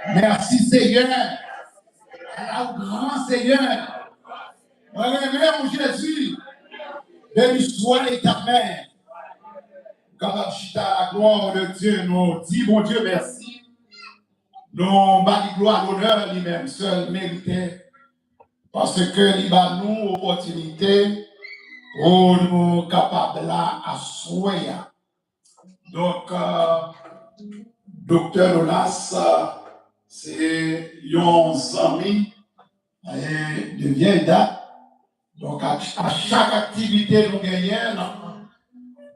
Merci Seigneur. Alors, grand Seigneur. Mon Jésus. Béni soit l'éternel. Quand chita la gloire de Dieu, nous dit, bon Dieu, merci. Nous bâtis gloire, l'honneur lui-même seul mérité. Parce que il a nous opportunité pour nous capables là à soigner. Donc, docteur Olas, c'est un ami de vieille date. Donc, à chaque activité nous gagnons,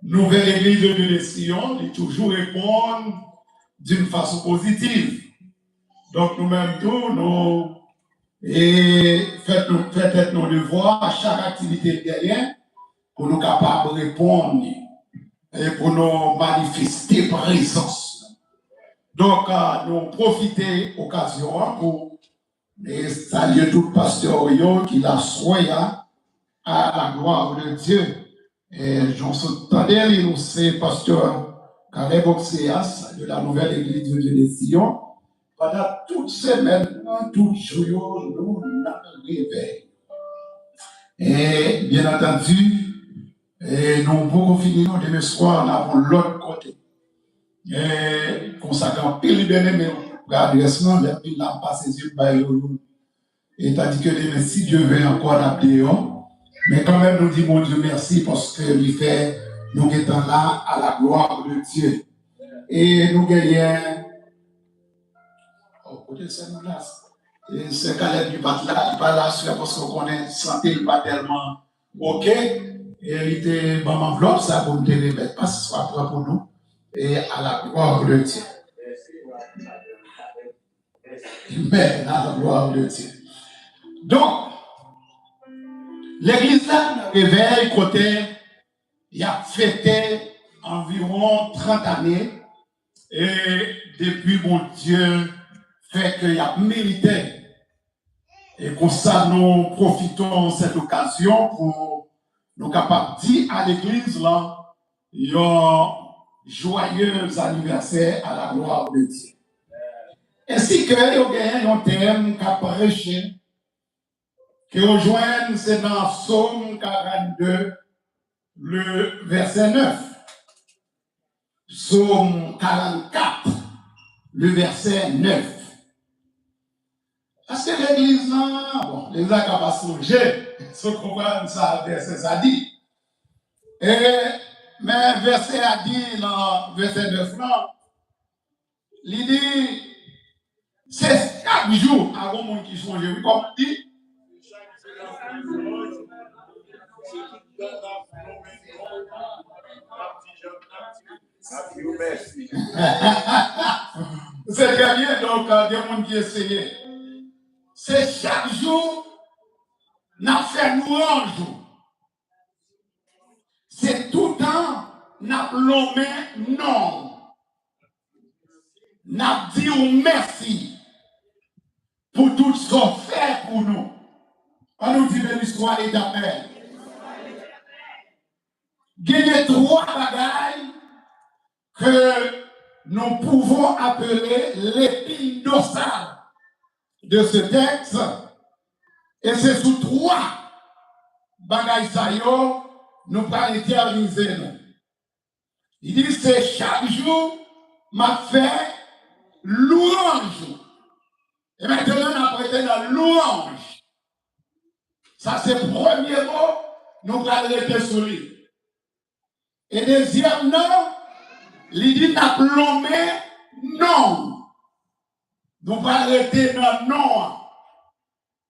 nouvelle église de Sion, il toujours répondre d'une façon positive. Donc, nous-mêmes, tous, nous faites nos devoirs à chaque activité gagnée pour nous capables de répondre et pour nous manifester présence. Donc, nous profiter de l'occasion pour saluer tout pasteur qui l'a soigné à la gloire de Dieu. Et j'en soutenais, nous c'est pasteur Caleb Oxéas de la nouvelle église de Sion. Pendant toute semaine, tout jour, nous réveillons. Et bien entendu, nous pouvons finir demain soir là pour l'autre côté. Et consacrant pile bien-aimé pour adressement, il n'a pas saisi le et tandis que demain, si Dieu veut encore adapter, mais quand même nous disons, mon Dieu, merci parce qu'il fait, nous étant là à la gloire de Dieu. Et nous gagnons, côté c'est nous là, et c'est Caleb du bat là, il va là, parce qu'on connaît santé, il pas tellement ok, et il était dans l'enveloppe, ça pour nous remettre, parce que ce soit propre pour nous, et à la gloire de Dieu. Mais à la gloire de Dieu. Donc, l'église là, réveille côté, il a fêté environ 30 années, et depuis mon Dieu, fait qu'il a mérité. Et comme ça, nous profitons de cette occasion pour nous capables de dire à l'église là, un joyeux anniversaire à la gloire de Dieu. Ainsi que nous avons un thème qui a prêché, qui rejoint, c'est dans Psaume 42, le verset 9. Psaume 44, le verset 9. Parce que l'église, bon, les gens qui ont songer, ce qu'on voit, ça, verset, ça dit. Mais verset a dit, dans verset 9, non, il dit, c'est chaque jour, avant mon qui songe, oui, comme on dit. C'est très bien, donc, des gens qui essayent. C'est chaque jour, n'a fait louange. C'est tout le temps, n'a plombé non. N'a dit merci pour tout ce qu'on fait pour nous. On nous dit de l'histoire et d'appel. Il y a 3 bagailles que nous pouvons appeler l'épine dorsale de ce texte. Et c'est sous 3 bagailles ça nous pouvons éterniser. Il dit c'est chaque jour m'a fait louange. Et maintenant on a prêté la louange. Ça c'est le premier mot, nous allons arrêter sur lui. Et deuxième nom, il dit n'a plombé non. Nous allons arrêter dans non.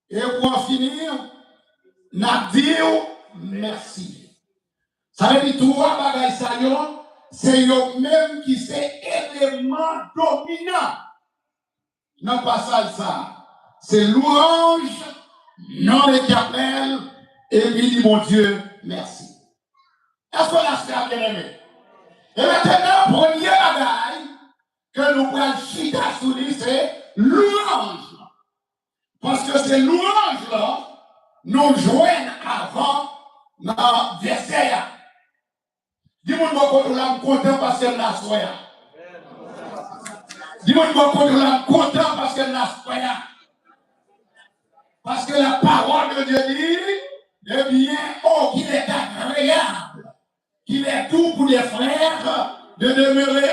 Et pour finir, n'a dit merci. Ça veut dire 3 bagages ça c'est eux-mêmes qui c'est élément dominant. Non pas ça. C'est louange, non l'éternel, et puis dit mon Dieu, merci. Est-ce qu'on a fait bien aimé? Et maintenant, premier bagage que nous prenons chita sous lui, c'est louange. Parce que c'est louange là, nous joignent avant dans verset. Dis-moi que nous sommes contents parce que nous sommes là. Dis-moi que nous sommes contents parce deuxième aspect. Parce que la parole de Dieu dit, eh bien, oh, qu'il est agréable, qu'il est doux pour les frères de demeurer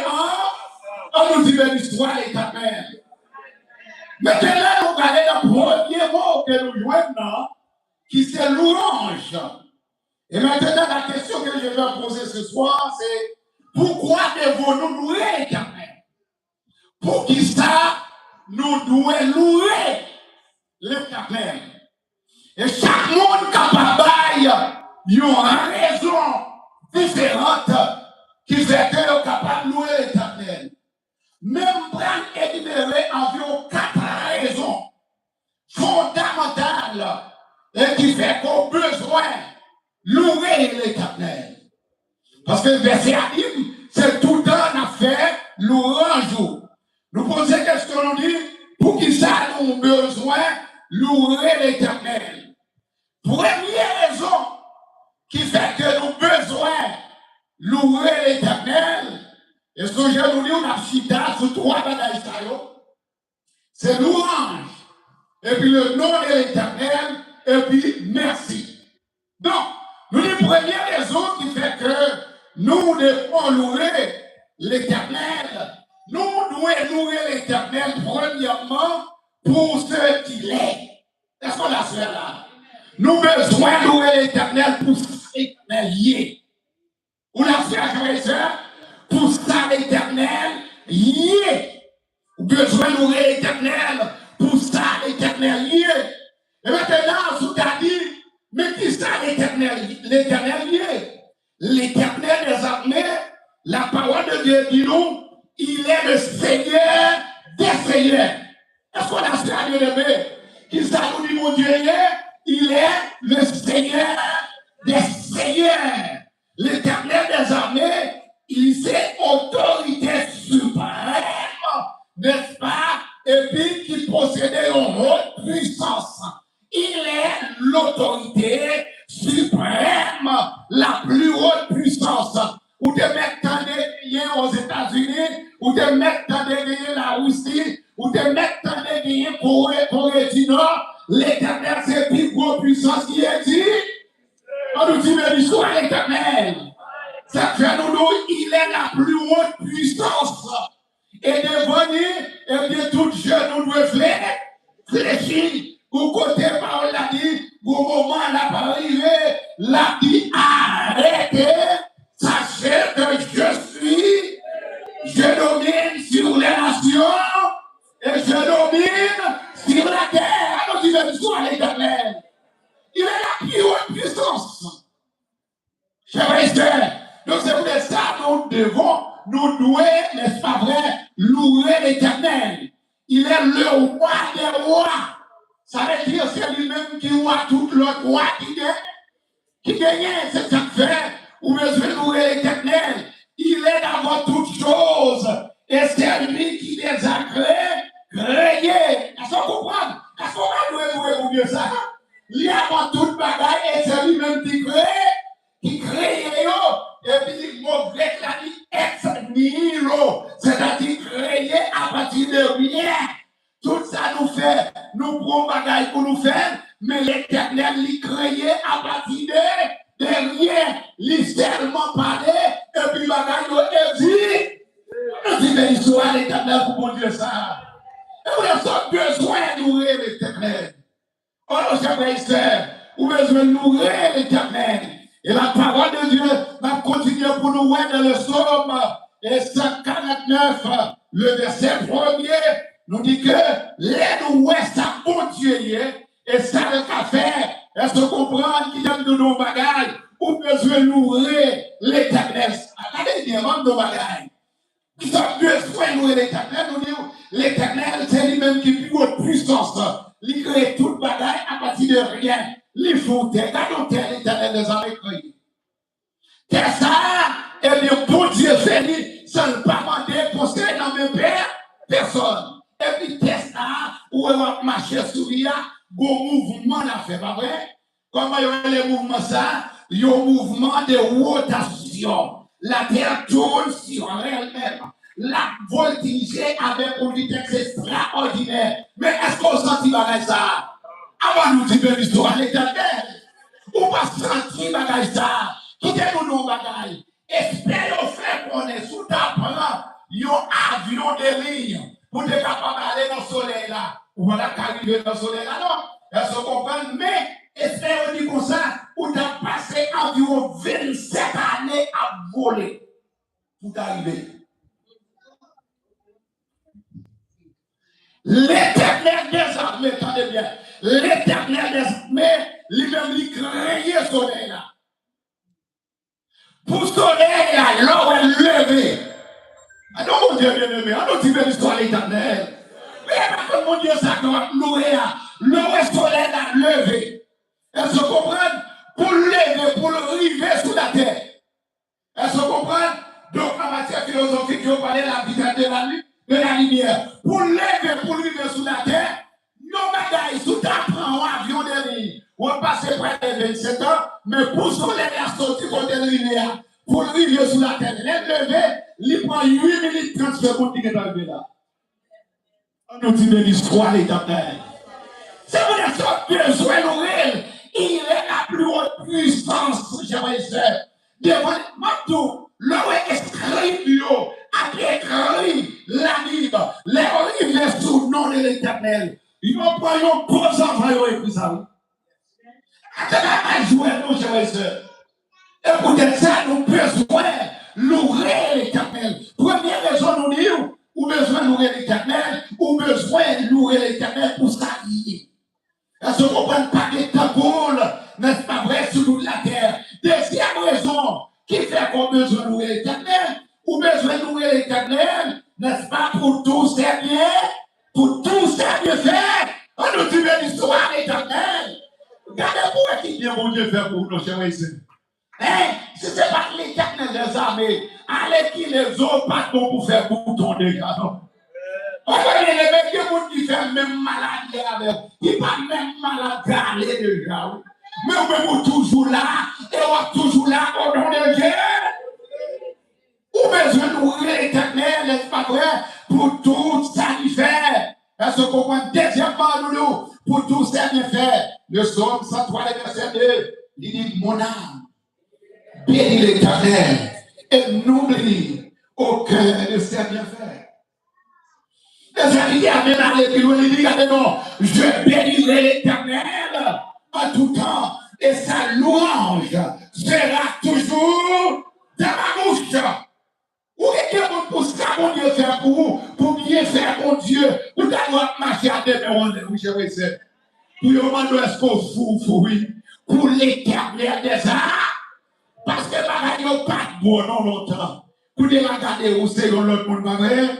en nous dit l'histoire éternelle. Maintenant, on va aller dans le premier mot que nous jouons, qui c'est louange. Et maintenant, la question que je vais poser ce soir, c'est pourquoi devons-nous louer l'Éternel? Pour qui ça, nous devons louer l'Éternel? Et chaque monde capable une raison différente qui fait que nous capable de louer l'Éternel. Même prendre énumérer environ 4 raisons fondamentales et qui fait qu'on a besoin de louer l'Éternel. Parce que le verset dit, c'est tout le temps en affaire louange. Nous posons la question, nous dit, pour qui ça nous avons besoin de louer l'Éternel? Première raison qui fait que nous avons besoin de louer l'Éternel, et ce que je nous dis, on a cité sur 3 bagages, c'est louange, et puis le nom de l'Éternel, et puis merci. Donc, nous avons première raison qui fait que nous devons louer l'Éternel. Nous devons louer l'Éternel premièrement pour ce qu'il est. Est-ce qu'on a fait là? Nous avons besoin de louer l'Éternel pour ce qu'il est. On a fait ça pour ça l'Éternel y est. Nous avons besoin de louer l'Éternel pour ça l'Éternel y est. Et maintenant, vous avez dit, mais qui ça l'Éternel y est? L'Éternel des armées, la parole de Dieu dit nous, il est le Seigneur des Seigneurs. Est-ce qu'on a ça de lever? Qui ça nous dit mon Dieu il est le Seigneur des Seigneurs. L'Éternel des armées, il est autorité suprême, n'est-ce pas? Et puis qui possédait une haute puissance. Il est l'autorité suprême, la plus haute puissance. Ou de mettre dans des aux États-Unis, ou de mettre dans des la Russie, ou de mettre dans des Corée du Nord, l'Éternel, c'est plus grosse puissance qui est dit. On nous dit, mais l'histoire est l'Éternel. Ça fait nous, il est la plus haute puissance. Et devant nous, et bien tout jeune, nous devons faire fléchir. Au côté par l'a dit, au moment là pas arrivé, l'a dit arrêtez, sachez que je domine sur les nations et je domine sur la terre. Alors il veut soit l'Éternel. Il est la plus haute puissance. Chers frères, donc c'est pour ça que nous devons, n'est-ce pas vrai, louer l'Éternel. Il est le roi des rois. Ça veut dire que c'est lui-même qui voit tout l'autre roi qui gagne, c'est ça que fait, ou besoin de louer l'Éternel. Il est d'abord toutes choses, et c'est lui qui les a créés. Est-ce qu'on comprend? Est-ce qu'on va louer pour Dieu ça? Il y a avant toute bagaille, et c'est lui-même qui crée, et puis il m'a fait la vie ex nihilo, c'est-à-dire créé à partir de rien. Tout ça nous fait, nous prenons bagaille pour nous faire, mais l'Éternel l'a créé à partir de rien. Il seulement parlé, et puis bagaille nous existe. On dit, mais il soit l'Éternel pour mon Dieu ça. Et vous avez besoin de louer l'Éternel. Alors, chers frères et sœurs, vous avez besoin de louer l'Éternel. Et la parole de Dieu va continuer pour nous voir dans le psaume 149, le verset 1er. Nous dit que les nous ça bon Dieu et ça le café est-ce qu'on comprend qu'il y a de nos bagages ou besoin de louer l'Éternel. Regardez bien nos bagages. Ils ont besoin de louer l'Éternel. Nous disons l'Éternel c'est lui-même qui est plus haute puissance. Il crée toute bagaille à partir de rien. Les fontaines, regardons l'Éternel des armées créées. Qu'est-ce ça? Eh bien, bon Dieu fait lui, ça ne pas demander pour ce qu'il n'en même personne. Et puis, qu'est-ce ça? Où on va marcher sur lui, bon mouvement à faire, pas vrai? Comment il y a les mouvements ça? Il y a un mouvement de rotation. La terre tourne sur elle-même. la voltiger avec une vitesse extraordinaire. Mais est-ce qu'on sentit bagage ça? Avant nous dire l'histoire l'éternel. Ou pas sentir bagage ça? Quittez-nous nos bagages. Espérons faire qu'on est sous ta prend un avion de ligne pour être capable d'aller dans le soleil là. Ou voilà qu'arriver dans le soleil là, non? Est-ce qu'on comprend? Mais espérons dire comme ça, ou t'as passé environ 27 années à voler pour t'arriver. L'éternel des armées, attendez bien, l'éternel des armées, lui-même, lui crée le soleil là. Pour le soleil là, l'eau est levée. Ah non, mon Dieu bien-aimé, ah non, tu veux l'histoire l'éternel. Mais parce que mon Dieu, ça doit louer là, l'eau est soleil là, levé. Est-ce que vous comprenez? Pour lever, pour le river sous la terre. Est-ce que vous comprenez? Donc, en matière philosophique, je parlais de la vitesse de la lumière. Pour lever, pour lever sous la terre, nos bagailles, sous ta prend un avion de ligne. On passe près de 27 ans, mais pour soleil à sortir côté de l'hiver, pour le river sous la terre, lever, il prend 8 minutes 30 secondes qui est arrivé là. On nous dit de l'histoire l'éternel. C'est pour ça que besoin de il est la plus haute puissance, j'aimerais devant tout, l'eau est écrit, après écrit la Bible, les rives sous le nom de l'éternel. Ils n'ont pas eu un beau enfant, ils ont écrit ça. Attends, jouer, nous, j'aimerais et pour ça, nous besoin louer l'éternel. Première raison, nous disons, ou besoin louer l'éternel, ou besoin louer l'éternel pour s'allier. Est-ce qu'on ne comprend pas des tambours, n'est-ce pas vrai, sur toute la terre? Deuxième raison qui fait qu'on a besoin de louer l'éternel, ou besoin de louer l'éternel, n'est-ce pas, pour tous ces biens, pour tous ces bienfaits. On nous dit l'histoire l'éternel. Regardez-vous qui bien mon Dieu fait pour nous, chers ici. Hein? Si ce n'est pas l'éternel des armées, allez qui les autres pas bon pour faire bouton de gars, non? On va les mecs qui font même maladie avec, qui pas même malade aller déjà. Mais on est toujours là, et on est toujours là au nom de Dieu. Ou besoin d'ouvrir l'éternel, n'est-ce pas vrai, pour tout ça qu'il fait. Est-ce qu'on comprend? Deuxièmement, nous, pour tout ça qu'il fait. Le psaume 103, verset 2, il dit, mon âme, bénis l'éternel, et n'oublie aucun de ses bienfaits. Les amis, amène à l'église, il dit, non, je bénirai l'éternel en tout temps, et sa louange sera toujours dans ma bouche. Où est-ce que pour ça, mon Dieu, faire pour vous, pour bien faire, mon Dieu, pour d'avoir marché à demain, oui, je vais dire. Pour le moment, est-ce qu'on fout, oui, pour l'éternel des arts, parce que ma radio pas bon non longtemps. Pour les regarder où c'est l'autre monde, ma mère.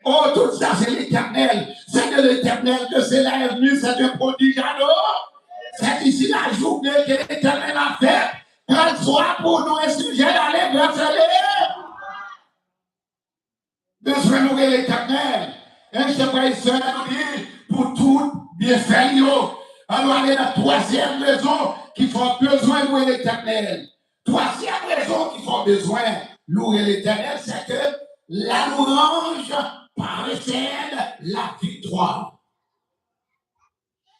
Oh, tout ça, c'est l'éternel. C'est de l'éternel que c'est là est venu, c'est un prodige alors. C'est ici la journée que l'éternel a fait. Qu'elle soit pour nous un sujet d'aller vers besoin de louer l'éternel. Un chemin seul pour tout bien faire. Alors, allez la troisième raison qu'il faut besoin de louer l'éternel. Troisième raison qu'il faut besoin de louer l'éternel, c'est que la louange précède la victoire.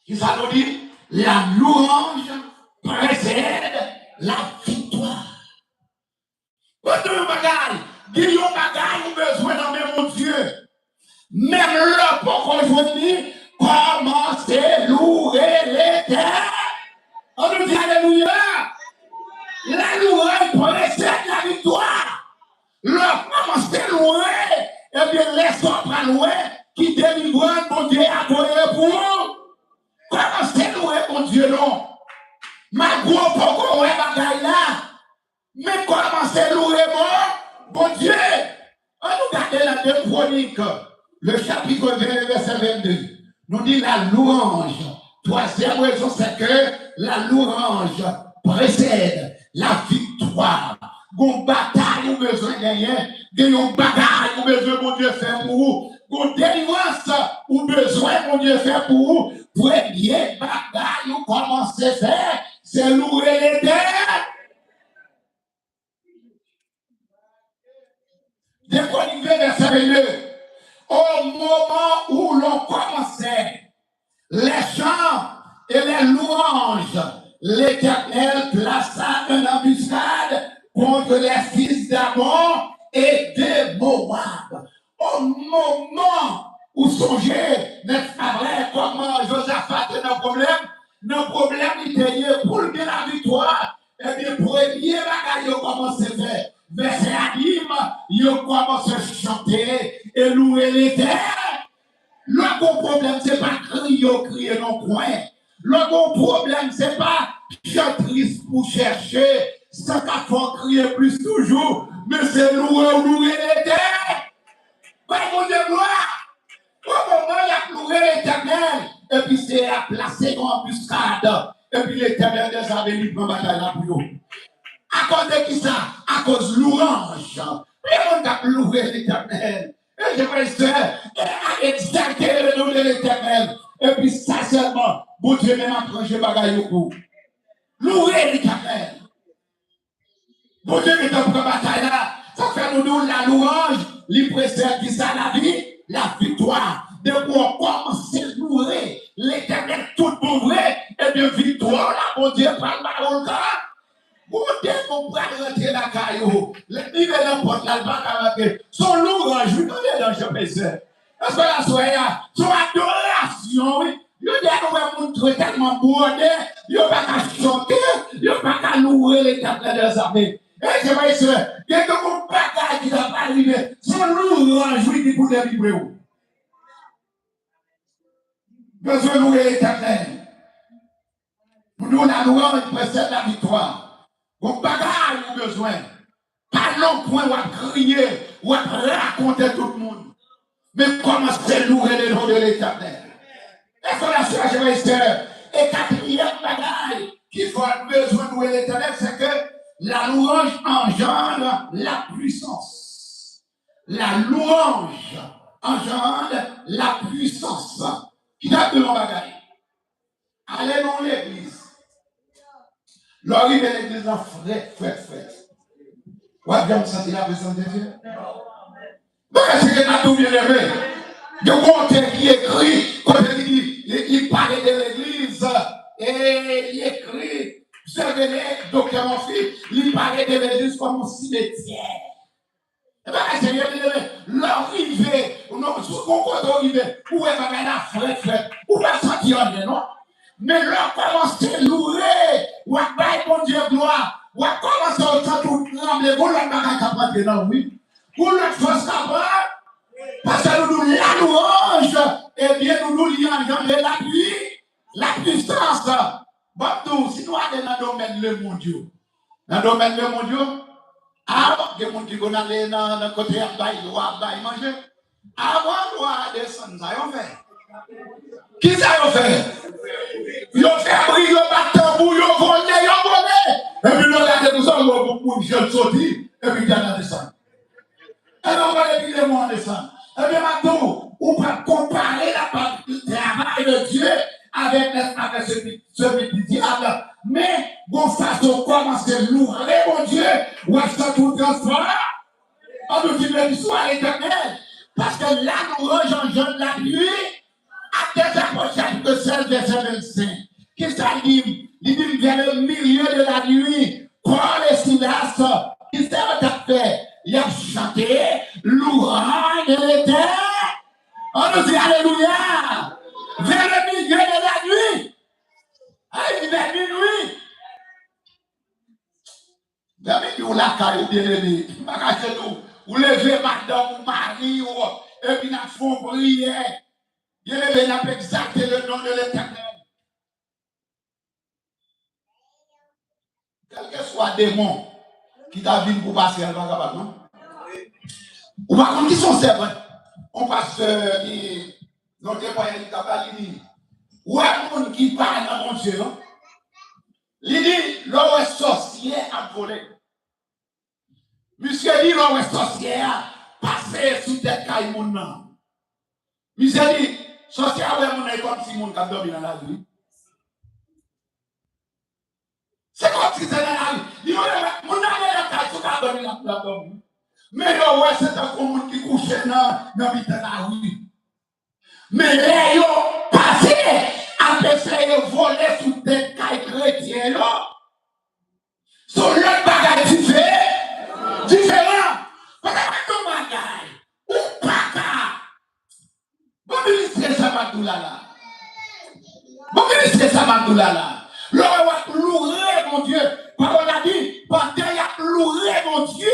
Qui ça nous dit? La louange précède la victoire. Votre bagage, dis-nous bagage, nous besoin d'en mon Dieu. Même là, pour aujourd'hui, commencez à louer l'éternel. On nous dit alléluia. La louange précède la victoire. Là, commencez à louer. Eh bien, laisse-moi pas louer qui délivre mon Dieu à donner pour vous. Commencez à louer mon Dieu, non. Ma gros pourquoi on est bagaille là. Mais commencez à louer mon Dieu. On nous garde la deux chroniques. Le chapitre 20, verset 22, nous dit la louange. Troisième raison, c'est que la louange précède la victoire. Gon bataille ou besoin de gagner, une bataille ou besoin mon Dieu faire pour vous, gon délivrance ou besoin mon Dieu faire pour vous. Premier bataille ou commencer à faire, c'est louer l'éternel. Dès qu'on y va, Regardez verset 22. Au moment où l'on commençait les chants et les louanges, l'Éternel plaça une embuscade contre les fils d'Amon et de Moab. Au moment où songez, n'est-ce pas vrai, comment Josaphat a un problème? Le problème, il était pour le bien la victoire. Et bien, premier bagage, il a commencé à faire. Verset à il a commencé à chanter et louer l'Éternel. Le gros problème, ce n'est pas crier dans le coin. Le gros problème, ce n'est pas chantrice pour chercher. Ça qu'il faut crier plus toujours. Mais c'est louer l'Éternel. Pas mon Dieu, gloire. Au moment où il a loué l'Éternel, et puis c'est à placer en embuscade. Et puis l'Éternel des avait mis pour bataille là pour nous. À cause de qui ça? À cause de louange. Le monde a loué l'Éternel. Et je vais faire exalter le nom de l'Éternel. Et puis ça seulement, vous Dieu même approcher bagaille au cou. Louer l'Éternel. Vous Dieu qui est pour bataille là, ça fait nous la louange, lui précède qui ça la vie, la victoire. De pour commencer à louer l'Éternel tout pour vrai, et de victoire là, mon Dieu, par le temps. Vous dites qu'on peut rentrer la caillou. Le niveau n'importe la banque son louange, vous donnez dans le PC. Parce que la soirée, son adoration, oui. Vous dites qu'on va montrer tellement bordé, il n'y a pas qu'à chanter, il n'y a pas qu'à louer l'Éternel des armées. Et je vais dire, il y a mon bagage qui va pas arriver. Son louange, oui, qui peut livrer. Besoin de louer l'Éternel. Pour nous, la louange précède la victoire. Vos bagages ont besoin. Pas non point ou à crier ou à raconter tout le monde. Mais commencez à louer le nom de l'Éternel. Et pour la soeur, je vais dire, et quatrième bagage qu'il faut avoir besoin de louer l'Éternel, c'est que la louange engendre la puissance. La louange engendre la puissance. Qui a de mon bagage? Allez dans l'église. L'arrivée de l'église en frais. Ouais, bien, vous sentez la présence de Dieu? Parce que c'est tout bien aimé. De côté qui écrit, quand il parlait de l'église, et il écrit, vous savez, docteur mon fils, il parlait de l'église comme un cimetière. Et bien, c'est bien aimé. L'arrivée, non, sous mon côté arrivé, où est la frais, où va sentir rien, non? Mais là, commencez à louer, ou à bailler mon Dieu gloire, ou à commencer à entendre tout trembler, vous l'avez pas capable de non, oui. Vous l'avez force capable, parce que nous la louange, et bien nous lions la puissance. Bon, nous, si nous allons dans le domaine le mondial, dans le domaine le mondial, avant que les gens qui vont aller dans le côté à bailler manger, avant nous descendre, ça y fait. Qui ça y fait? Ils ont fait abri, ils ont battu un bout, ils ont volé. Et puis nous regardons nous sommes pour une jeune sortie, et puis ils ont descendu. Et nous regardons les mots en descendant. Et bien maintenant, on peut comparer le travail de Dieu avec celui du diable. Mais, bon façon, commencer à louer mon Dieu, ou à ça tout transformer, on nous dit l'histoire éternelle. Parce que là, nous rejoignons la pluie. Actes apôtres que celle verset 25. Qui ça dit? Il dit vers le milieu de la nuit, Paul et Silas, qui s'est fait? Il a chanté louange de l'Éternel. On nous dit Alléluia. Vers le milieu de la nuit. Il vers minuit. Vers minuit, la caille bien aimé. Vous levez madame ou mari, et puis nous font prière. Il a exalté le nom de l'Éternel. Quel que soit démon qui t'a vu pour passer à la non? Ou par contre, qui sont servants? On passe dans le moyen de la dit, ou un monde qui parle dans mon Dieu, non? Il dit, l'homme est sorcier à voler. Monsieur dit, l'homme est sorcier à passer sous tête caïmoun, non? Monsieur dit, sorcier à mon est comme si mon cap dormi dans la vie. C'est comme si c'est dans la vie. Il dit, mon âme est dans la vie, mon âme est dans la vie. Mais ouais, c'est un monde qui couchait dans la rue. Mais là, ils ont passé à essayer de voler sous des cailles chrétiennes là. Son autre bagage différent. Parce que ton bagage, ou pas qu'à. Bon ministre Sabadoula là. Bon ministre Sabadoula là. L'on va louer mon Dieu. Parole a dit, pendant qu'il y a loué mon Dieu.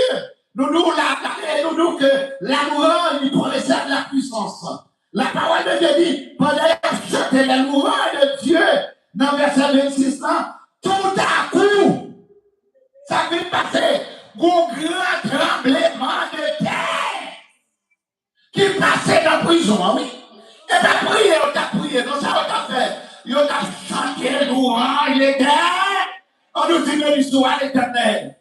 Nous nous que la louange, il possède la puissance. La parole de Dieu dit, pendant qu'il y a chanté la louange de Dieu, dans verset 26, tout à coup, ça vient passer un grand tremblement de terre qui passait dans la prison, oui. Et bien, prier, on t'a prié, non, ça on t'a fait. On t'a chanté louange de terre. On nous dit de l'histoire éternelle.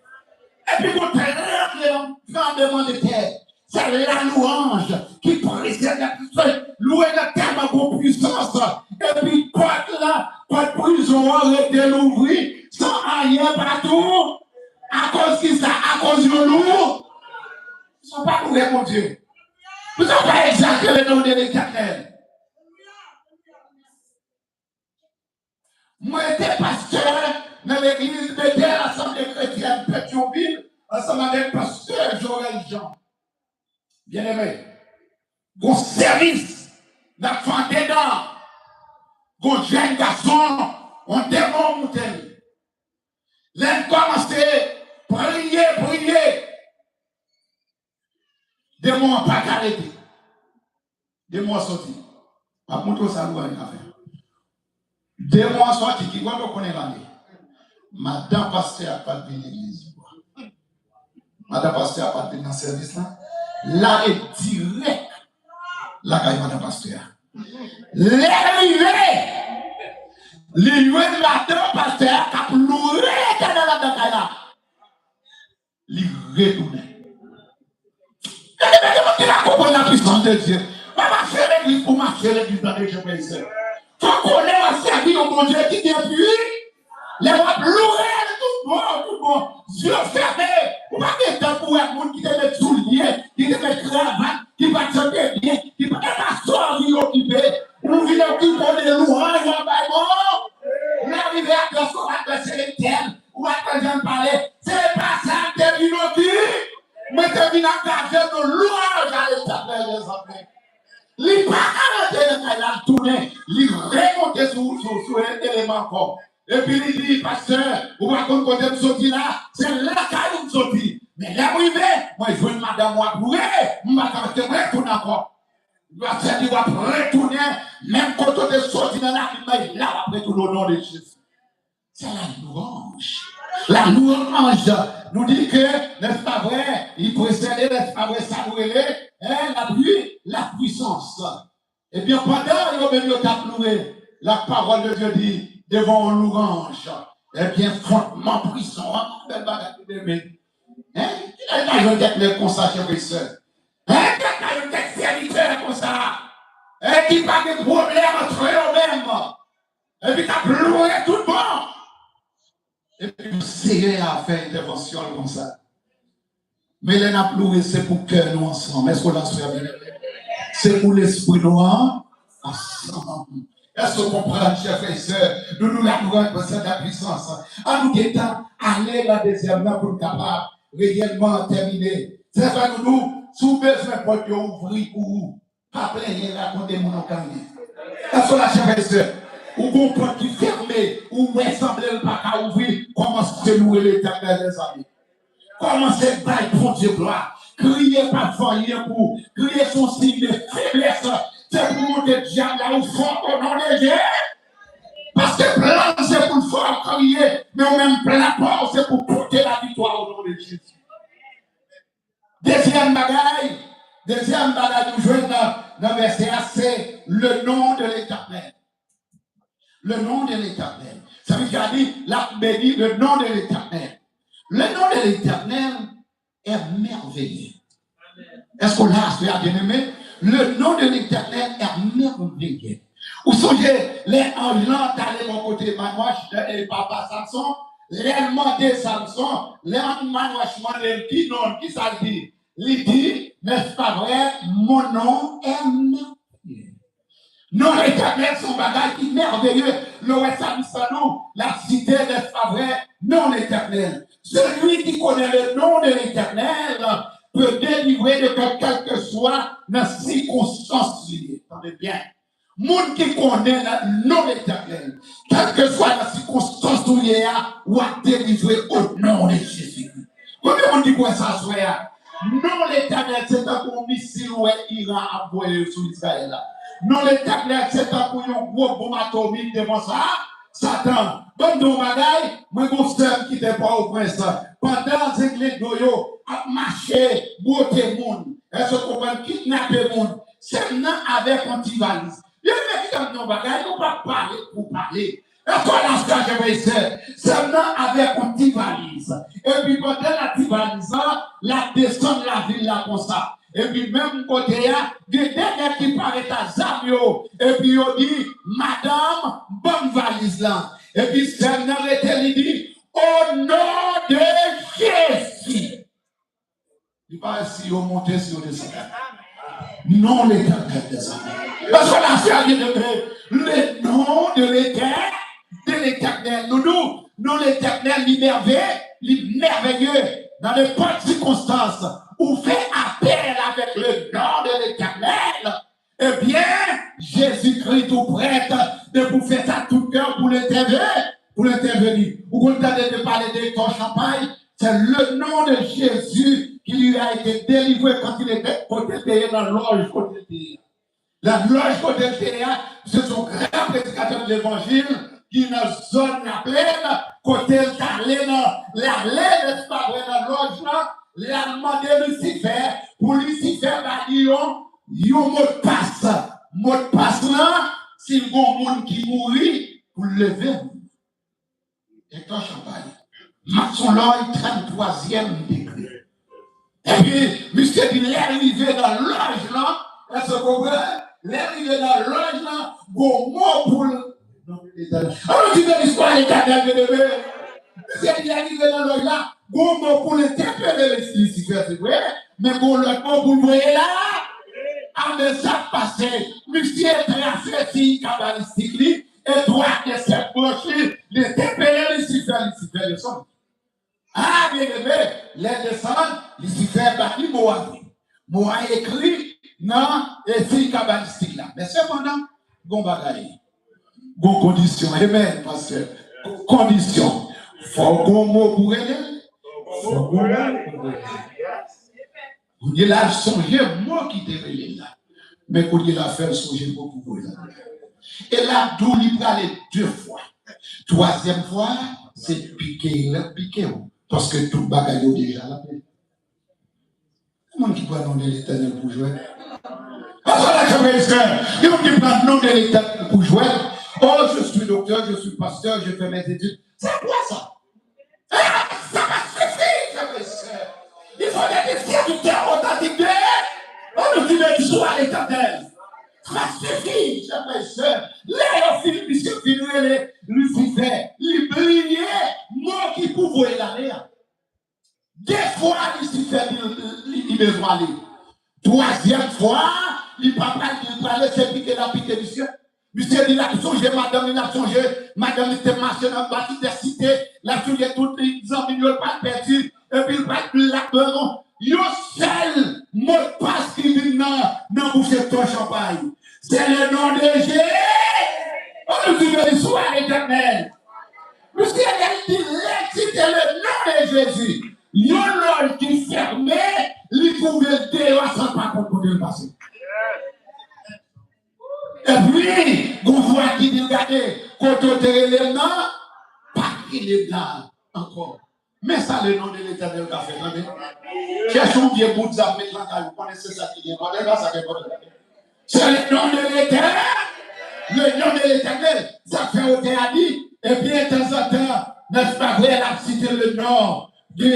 Et puis, vous tenez un tremblement de terre. C'est la louange qui précède la puissance. Louer le terme à vos puissances. Et puis, porte là, porte prison, arrêtez l'ouvrir, sans rien partout. À cause de ça, à cause de nous. Ils ne sont pas loués, mon Dieu. Vous n'avez pas exalté le nom de l'Éternel. Moi, j'étais pasteur dans l'église de l'Assemblée chrétienne Pétionville, ensemble avec le pasteur Joël Jean. Bien aimé, bon service, la fin dedans, bon jeune garçon, on démon montagne. L'aime commencer, prier. Démon pas arrêté. Démon sorti. À monter ça nous va faire. Démon sorti qui va nous connaître l'année. Madame pasteur a pas de l'église. Madame pasteur a pas de dans le service là. Là est direct. La caille madame pasteur. L'arrivée. L'arrivée de madame pasteur qui a pleuré dans la caille là. Il retourne. Il a compris la puissance de Dieu. On va marcher l'église pour marcher l'église dans les gens. Il faut qu'on ait un service au bon Dieu qui depuis. Les va louer tout bon. Dieu fermé. On va mettre un pour un monde qui te met souliers, qui te met cravate, qui va te chanter bien, qui va être sorti occupé. Nous venons occuper des louanges en Bible. L'arrivée à la soirée de Célestin, ou à la parler. C'est pas ça que tu nous dis. Mais tu viens engager nos louanges à l'Éternel des amis. Les parents de la tournée, les remonter sur un élément encore. Et puis il dit, pasteur, vous va côté de sortir là, c'est là qu'il nous sortit. Mais là, moi, je veux madame, moi, pour je vais retourner encore. Il va retourner, même quand on est sorti dans la vie, là, après tout le nom de Jésus. C'est la louange. La louange nous dit que, n'est-ce pas vrai, il précède, n'est-ce pas vrai, ça nous relève, la puissance. Et bien, pendant qu'il y a loué, la parole de Dieu dit, devant l'orange, eh bien, fondement puissant, belle bagarre de mes. Hein? Il y a une tête comme ça, chez vous, sœur. Hein? Il y a une tête serviteur comme ça. Et qui n'a pas de problème entre eux-mêmes. Et puis, tu as pleuré tout le monde. Et puis, vous essayez à faire intervention comme ça. Mais les n'a pleuré, c'est pour que nous ensemble. Est-ce qu'on l'a fait? C'est pour l'esprit noir ensemble. Est-ce qu'on comprend, chers frères et sœurs? Nous la louons pour cette puissance. À nous guettant, aller la deuxième main pour capable réellement terminer. C'est vrai, nous, sous besoin pour Dieu ouvrir pour vous. Pas plaigner, raconter mon cahier. Est-ce qu'on l'a, chers frères et sœurs? Ou bon porte qui fermé, ou où semble le pas à ouvrir, commencez à louer l'Éternel des amis. Commencez à bailler pour Dieu gloire. Criez pas foyer pour, criez son signe de faiblesse. C'est pour monter diable là au fond au nom de Dieu. Parce que plan c'est pour le faire crier, mais au même plan c'est pour porter la victoire au nom de Jésus. Deuxième bagaille, nous jouons dans le verset A, c'est le nom de l'Éternel. Le nom de l'Éternel. Ça veut dire la béni, le nom de l'Éternel. Le nom de l'Éternel est merveilleux. Est-ce qu'on l'a bien aimé? Le nom de l'Éternel est merveilleux. Vous songez, les anges allaient mon côté manouche et papa Samson, les demandé Samson, les manouche demandé qui non, qui ça dit? il dit, n'est-ce pas vrai, mon nom est merveilleux. Non, l'Éternel, son bagage qui est merveilleux. Le nous, la cité, n'est-ce pas vrai, non l'Éternel. Celui qui connaît le nom de l'Éternel peut délivrer de quelle que soit la circonstance liée. Attendez bien. Monde qui connaît le nom de l'Éternel, quelle que soit la circonstance liée, ou à délivrer au nom de Jésus. Combien on dit quoi ça soit? Non l'Éternel, c'est un gros missile où Iran a envoyé sur Israël. Non l'Éternel, c'est un gros bombe atomique devant ça. Satan, bon nous bagaille, moi mon sœur qui n'était pas au prince. Pendant que les doyo a marché, beauté monde, elle se comprend kidnapper monde. C'est maintenant avec antivalise. Il y a des gens qui ont bagaille, ils ne pas parler pour parler. Et toi, là, ce que je vais dire, c'est maintenant avec antivalise. Et puis pendant la antivalise, la descend la ville là comme ça. Et puis même côté là, des derniers qui paraissent à Zamio. Et puis on dit, madame, bonne valise là. Et puis Seigneur il dit, au nom de Jésus. Il paraît si on monte, si on descend. Non l'Éternel des armées. Parce qu'on a fait le nom de l'Éternel. Nous, non l'Éternel, merveilleux dans les bonnes circonstances. Ou fait appel avec le nom de l'Éternel, eh bien, Jésus-Christ tout prêt de vous faire ça tout cœur pour l'intervenir. Vous comptez de parler de ton champagne, c'est le nom de Jésus qui lui a été délivré quand il était côté dans la loge côté. La loge côté, ce sont grands prédicateurs de l'évangile qui dans la zone la plaine, côté allé dans la laine, n'est-ce pas vrai, dans la loge là. La demandé Lucifer, pour Lucifer, va dire, il y a un mot de passe. Mot de passe là, si il y a un monde qui mourit, pour le lever. Et toi, champagne. Maxon là, il 33e degré. Et puis, monsieur dit, il est arrivé dans l'âge là, est-ce que vous comprenez? Il est arrivé dans l'âge là, bon mot pour le. Alors, tu veux l'histoire éternelle de bébé. Monsieur dit, il est arrivé dans l'âge là. Bon mot pour l'interpeller Lucifer, c'est vrai, mais bon l'autre mot pour le voir là, en ça passé, monsieur tracé cabalistique, et droit de cette bouche, l'interpeller Lucifer, le son. Ah, bien aimé, les descendants, Lucifer bâti Moab. Moab écrit, non, et fille cabalistique là. Mais cependant, bon bagaille, bon condition, amen, pasteur, condition, faut bon mot pour aider. Vous dites là, songez, moi qui t'ai révélé là. Mais vous dites là, faire songer pour vous. Et là, d'où il va aller 2 fois. 3e fois, c'est piquer. Parce que tout le bagage est déjà là. Comment qui prend le nom de l'Éternel pour jouer? Parce que là, je vais dire, il qui prend le nom de l'Éternel pour jouer. Oh, je suis docteur, je suis pasteur, je fais mes études. C'est quoi ça? Ça va suffire, il faut des serviteurs authentiques. On nous dit de joie à l'Éternel. Ça suffit, chers et sœurs. Là, il Lucifer, il brillait, moi qui pouvais l'aller. 2 fois, Lucifer, il besoin aller. 3e fois, il parlait, c'est piqué la piqué du ciel. Monsieur dit, il a songé, madame, il a songé, madame, il était marché dans le bâti des cités, la songé toutes les hommes, il n'a pas perdu, et puis il va être là-dedans. Il y a seul mot de passe qui vient dans bouche de ton champagne. C'est le nom de Jésus. On nous dit le soir éternel. Monsieur il dit, c'est le nom de Jésus. Il y a l'homme qui fermait, il pouvait dehors sans pas qu'on peut le passer. Et puis, vous voyez qui dit, regardez, quand on te les noms, pas qu'il est là encore. Mais ça, le nom de l'Éternel qu'a fait. Cherchons bien pour nous amener là, vous connaissez ça qui est c'est le nom de l'Éternel. Le nom de l'Éternel, ça fait au théâtre. Et puis, de temps en temps, n'est-ce pas vrai, la cité le nom de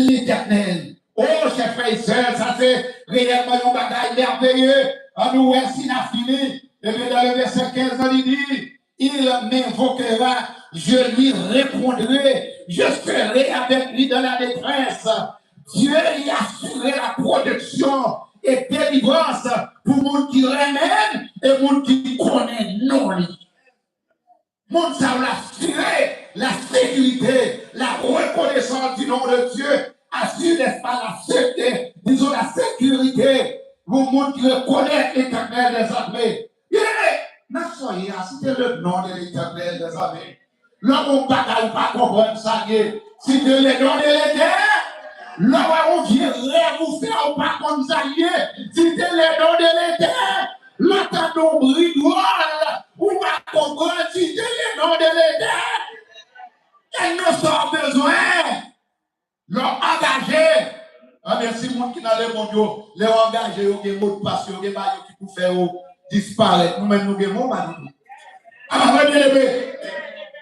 l'Éternel. Oh, chers frères et sœurs, ça c'est réellement un bagage merveilleux. En nous, ainsi, n'a fini. Et bien, dans le verset 15, il dit, il m'invoquera, je lui répondrai, je serai avec lui dans la détresse. Dieu y a assuré la protection et délivrance pour les gens qui remènent et les gens qui connaissent non. Monde ça a assuré la sécurité, la reconnaissance du nom de Dieu, assure n'est-ce pas disons la sécurité pour le monde qui reconnaît l'Éternel des armées. Bien, soyez citer le nom de l'Éternel des armées. L'homme on ne peut pas comprendre ça. Citer le nom de l'Éternel. L'homme on vient vous faire pas comme ça. Citer le nom de l'Éternel. L'entendons bridoire. Ou va comprendre citer le nom de l'Éternel. Et nous sommes besoin. L'homme engagé. Ah merci, mon qui dans les mondiaux, les engagés, ils ont des mots de passion, des maillots qui pour faire disparaître. Nous-mêmes, nous avons pas du tout. Alors, bien aimé,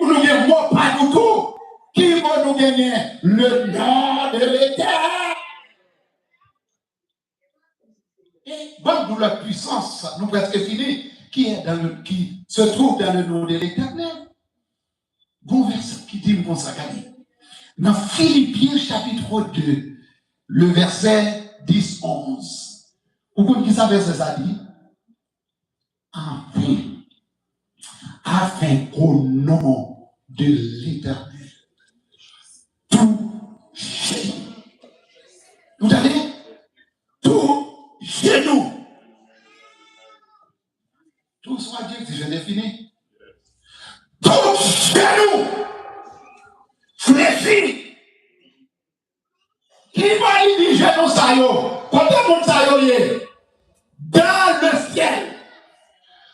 nous n'avons pas du tout. Qui va nous gagner? Le nom de l'Éternel. Et bon, nous la puissance, nous presque fini, qui se trouve dans le nom de l'Éternel. Bon verset qui dit, mon sagani. Dans Philippiens chapitre 2, le verset 10-11. Vous comprenez qui ça verset ça dit? Afin qu'au nom de l'Éternel, tout genou. Vous allez? Tout genou. Tout soit Dieu que je définis. Tout genou. Fléchis. Qui va y dire genou ça yo? Quand tout ça yo dans le ciel.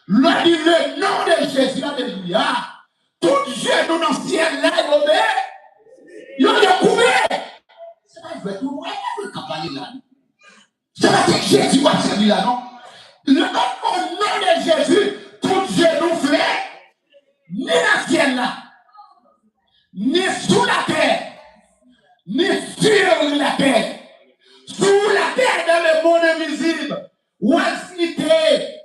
Le nom de Jésus, alléluia. Tout genou dans le ciel là, il a couvert. C'est pas vrai, tout le monde là. C'est pas que Jésus va servir là, non? Au nom de Jésus, tout genou fait, ni dans le ciel là, ni sous la terre, ni sur la terre. Sous la terre dans le monde invisible. Ou cité,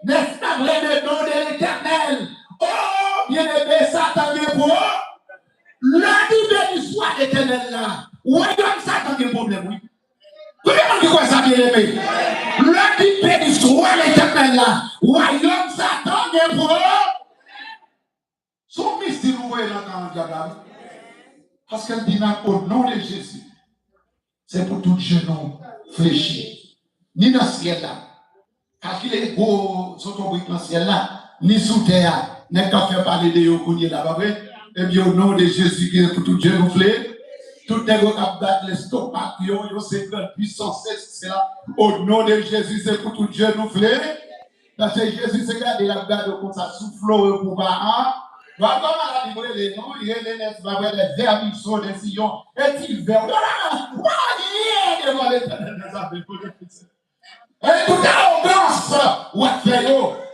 n'est-ce pas vrai le nom de l'Éternel? Oh, bien-aimé, Satan est pour la Bible du soir éternel là. Où est-ce que Satan est problème, oui? Tout le monde qui croit ça, bien-aimé. La Bible du soir éternel là. Royaume Satan est pour son mystère, vous voyez là dans le diable. Parce qu'elle dit au nom de Jésus, c'est pour tout genou fléchi. Ni dans ce ciel là. Car qu'il est beau, son tombique dans le ciel là, ni sous terre, n'est qu'à faire parler de eux, là, pas vrai? Eh bien, au nom de Jésus, qui est pour tout Dieu nous flé, tout est qui a battu les stomacs, c'est une puissance, c'est là. Au nom de Jésus, c'est pour tout Dieu nous flé. Parce que Jésus, c'est gardé la garde comme ça, souffle pour pas. Va comme à la libre, les noms, il y a les verbes, ils sont des sillons, et ils verront. Voilà, devant l'Éternel des armées. Et tout à l'ambiance, ou à faire,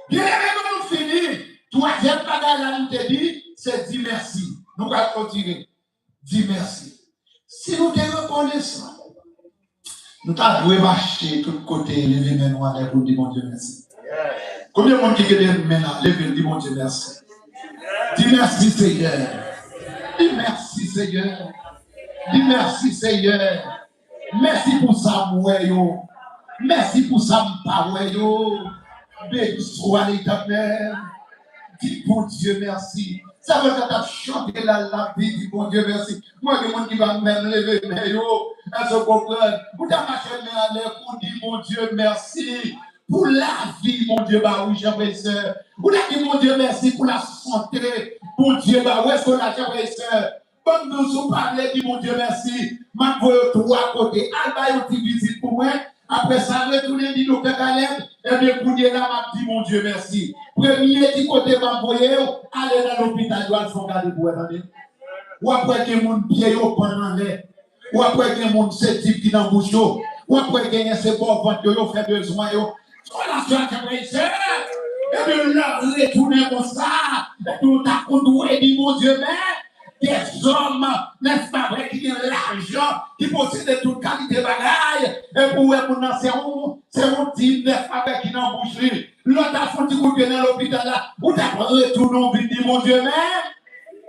bien aimé, nous finissons. Troisième bagage, là, nous te dit, c'est dire merci. Nous allons continuer. Dire merci. Si nous te reconnaissons, nous devons marcher de tous côtés, lever mes mains pour dire mon Dieu merci. Combien de monde qui est maintenant, lever, dire mon Dieu merci. Dis merci Seigneur. Dis merci Seigneur. Dis merci Seigneur. Merci pour ça, moi. Merci pour ça, moi. Béni soit l'Éternel. Dis bon Dieu merci. Ça veut dire que tu as chanté la vie, dis bon Dieu merci. Moi, il y a des gens qui vont même lever, mais elles se comprennent. Vous avez marché à l'air pour dire bon Dieu merci. Pour la vie, mon Dieu, bah oui, chers et sœurs. Vous avez dit, mon Dieu, merci pour la santé. Mon Dieu, bah où est-ce qu'on a, chers et sœurs? Comme nous vous parlez, dit, mon Dieu, merci. Ma voix, trois côtés. Alba, une visite pour moi. Après ça, retournez, dit, nous, Caleb. Et bien, pour dire là, m'a dit, mon Dieu, merci. Premier, dit, côté, m'a voyé, allez dans l'hôpital, doit le faire garder pour attendre. Ou après, que mon pied, au pendant l'air. Ou après, que mon septique qui dans bouche, ou après, que c'est bon, quand vous fait besoin, relation avec les et puis là, retourner comme ça, et puis on t'a conduit, dit mon Dieu, mais des hommes, n'est-ce pas vrai, qui ont l'argent, qui possèdent toute qualité de bagaille, et pour eux, c'est un type, n'est-ce pas vrai, qui n'en bouche. L'autre a fait un petit coup de dans l'hôpital là, ou t'as retourné, on dit mon Dieu, mais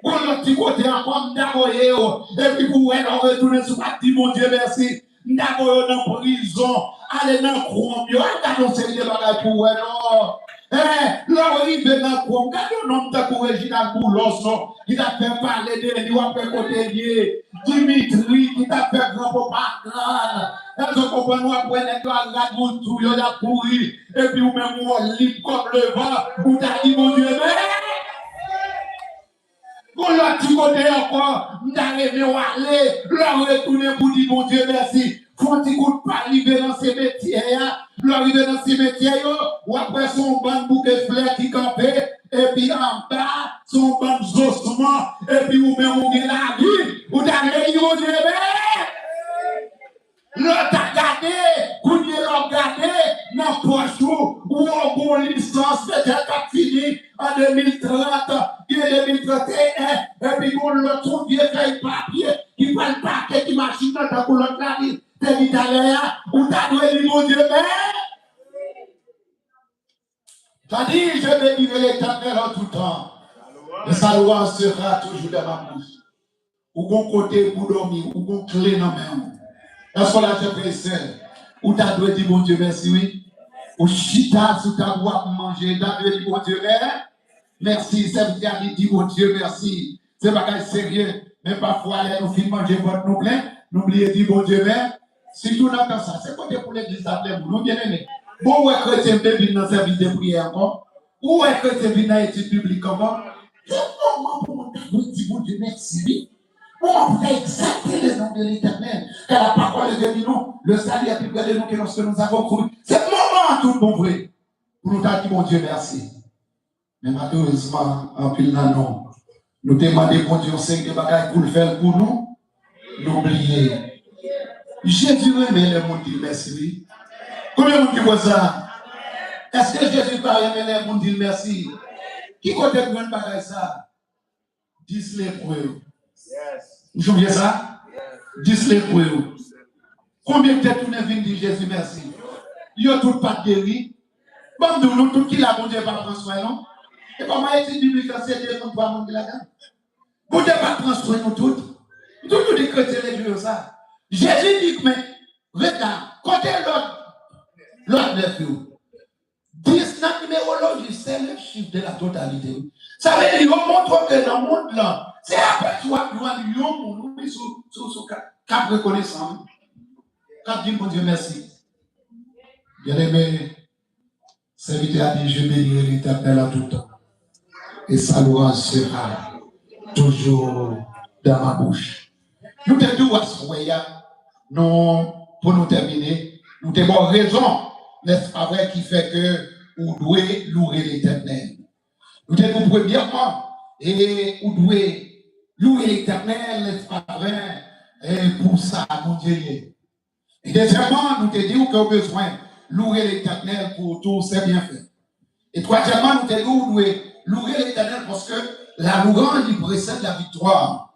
pour l'autre petit côté, encore d'abord, et puis pour eux, on retourne sur la dit mon Dieu, merci. D'abord dans la prison, aller dans le courant, il y a annoncé des bagages pour eux, non. L'arrivée dans le courant, quand on a un Réginald Boulos, il a fait parler de lui, il a fait côté Dimitri, il a fait grand propagande. Est-ce que vous comprenez, après, il a la goutte, il a pourri, et puis, ou même, on libre comme le vent, ou t'as dit, mon Dieu, mais. Pour l'autre côté encore, nous arrivons à aller, leur retourner pour dire, mon Dieu, merci. Faut qu'ils ne pas arriver dans ces métiers, leur arriver dans ces métiers, ou après son bon bouquet de fleurs qui campait, et puis en bas, son bon ossements, et puis ou même on est la vie, ou t'arrives, mon Dieu, l'autre a gardé, vous dites l'autre gardé, dans le poche ou en bon licence, peut-être fini en 2030, et 2031, et puis vous l'autre vieux fait papier, qui prend le paquet, qui machine dans ta coulotte là, t'es dit à l'air, ou t'as dit, mon Dieu, mais. T'as dit, je vais vivre l'Éternel en tout temps, et sa loi sera toujours dans ma bouche. Ou bon côté pour dormir, ou bon clé dans ma main. Est-ce que là, tu fais seul? Ou tu as dit, bon Dieu, merci, oui? Ou chita, sous ta boîte pour manger, tu as dit, bon Dieu, merci. Ça veut dire, dit, bon Dieu, merci. C'est pas quelque sérieux. Mais parfois, nous finissons manger votre nous plein. N'oubliez, dit, bon Dieu, si tout n'a pas ça, c'est côté pour l'église, appelez-vous, nous bien aimés. Bon, ouais, chrétien, venir dans le service de prière encore. Ou ouais, chrétien, venir dans l'étude publique encore. C'est un moment pour nous dire, bon Dieu, merci. On peut exalter le nom de l'Éternel. Car la parole de Dieu, nous, le salut est plus près de nous que lorsque nous avons cru. C'est le moment tout bon vrai. Pour nous dire, mon Dieu, merci. Mais malheureusement, en pile non. Nous demandons, mon Dieu, c'est que bagaille pour le faire pour nous. N'oubliez. Jésus aimait le monde dit merci. Combien de monde qui voit ça? Est-ce que Jésus va aimer le monde dit merci? Qui côté pour une bagaille ça? Dis-le pour eux. Vous souvenez ça? Dis-le pour eux. Combien de temps vous venez dire Jésus merci? Il y a tout pas guéri. Bon, nous, tout qui l'a bon Dieu pas prendre soin, non? Et comment est-il biblique c'est Dieu qu'on doit monter là-dedans? Bon Dieu pas prendre soin nous toutes. Tout nous dit chrétien l'église ça. Jésus dit, mais regarde, côté l'autre neuf, 10 dans la numérologie, c'est le chiffre de la totalité. Ça veut dire, on montre que dans le monde là, c'est après toi, nous allons nous sur cap reconnaissant. Cap dit, mon Dieu, merci. Bien aimé, serviteur a dit, je bénirai l'Éternel à tout temps. Et sa louange sera toujours dans ma bouche. Nous te disons à ce non, pour nous terminer, nous avons raison, n'est-ce pas vrai, qui fait que vous devez louer l'Éternel. Nous devons premièrement, et vous devez louer l'Éternel, n'est-ce pas vrai, et pour ça, mon Dieu. Et deuxièmement, nous te disons que nous avons besoin de louer l'Éternel pour tous ses bienfaits. Et troisièmement, nous te disons que vous devez louer l'Éternel parce que la louange lui précède la victoire.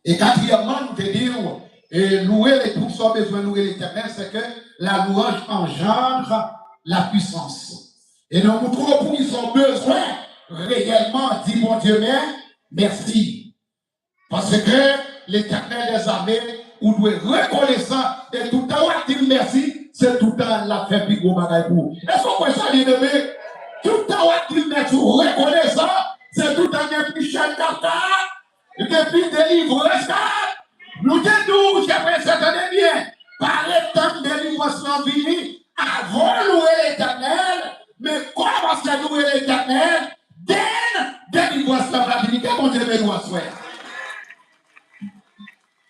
Et quatrièmement, nous te disons, et louer les pour ça besoin de louer l'Éternel, c'est que la louange engendre la puissance. Et nous montrons pour qu'ils ont besoin réellement, dit mon Dieu, merci. Parce que l'Éternel des armées, vous devez reconnaissant et tout le temps, dire merci, c'est tout le temps la fait plus gros bagaille pour vous. Est-ce qu'on peut ça, bien aimé? Tout le temps, dire merci, reconnaissant, c'est tout le temps bien plus cher qu'à depuis délivrance. Nous disons, j'aimerais cette année bien, par le temps de délivrance en vie, avant louer l'Éternel, mais comment c'est louer l'Éternel, dès délivrance en vie, mon Dieu, bénisse.